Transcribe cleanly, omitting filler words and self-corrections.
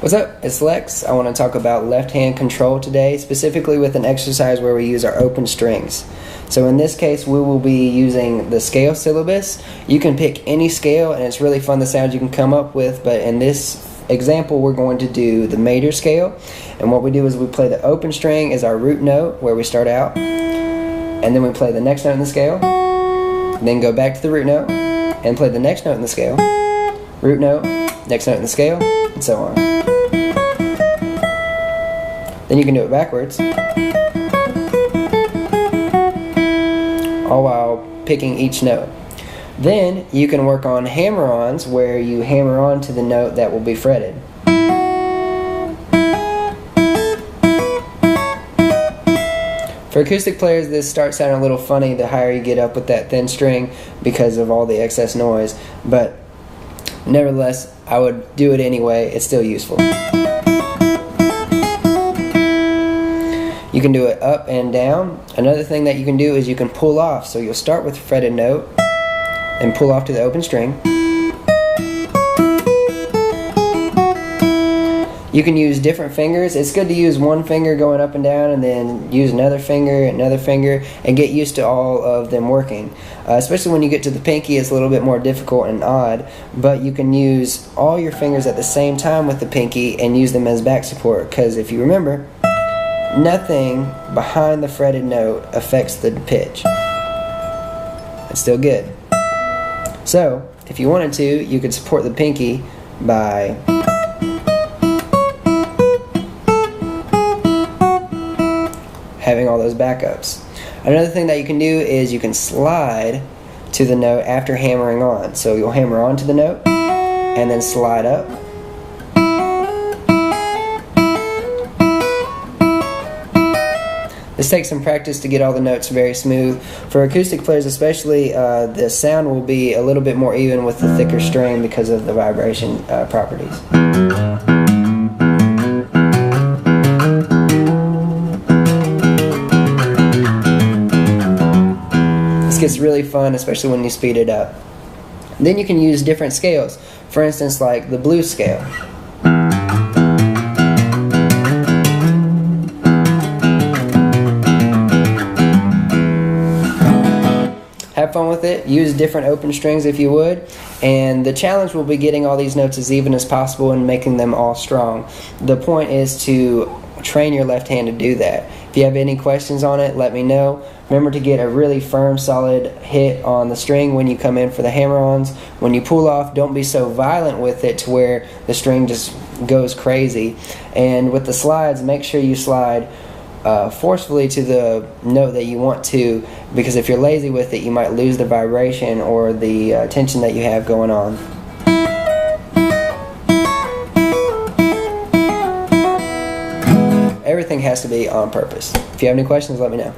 What's up? It's Lex. I want to talk about left hand control today, specifically with an exercise where we use our open strings. So in this case, we will be using the scale syllabus. You can pick any scale, and it's really fun the sounds you can come up with, but in this example, we're going to do the major scale. And what we do is we play the open string as our root note, where we start out, and then we play the next note in the scale, then go back to the root note, and play the next note in the scale, root note, next note in the scale, and so on. Then you can do it backwards, all while picking each note. Then you can work on hammer-ons, where you hammer on to the note that will be fretted. For acoustic players, this starts sounding a little funny the higher you get up with that thin string because of all the excess noise, but nevertheless, I would do it anyway. It's still useful. You can do it up and down. Another thing that you can do is you can pull off. So you'll start with a fretted note and pull off to the open string. You can use different fingers. It's good to use one finger going up and down and then use another finger, and get used to all of them working. Especially when you get to the pinky, it's a little bit more difficult and odd, but you can use all your fingers at the same time with the pinky and use them as back support, because if you remember, nothing behind the fretted note affects the pitch. It's still good. So, if you wanted to, you could support the pinky by having all those backups. Another thing that you can do is you can slide to the note after hammering on. So you'll hammer on to the note and then slide up. This takes some practice to get all the notes very smooth. For acoustic players especially, the sound will be a little bit more even with the thicker string because of the vibration properties. This gets really fun, especially when you speed it up. Then you can use different scales. For instance, like the blues scale. Have fun with it. Use different open strings if you would. And the challenge will be getting all these notes as even as possible and making them all strong. The point is to train your left hand to do that. If you have any questions on it, let me know. Remember to get a really firm, solid hit on the string when you come in for the hammer-ons. When you pull off, don't be so violent with it to where the string just goes crazy. And with the slides, make sure you slide forcefully to the note that you want to, because if you're lazy with it, you might lose the vibration or the tension that you have going on. Everything has to be on purpose. If you have any questions, let me know.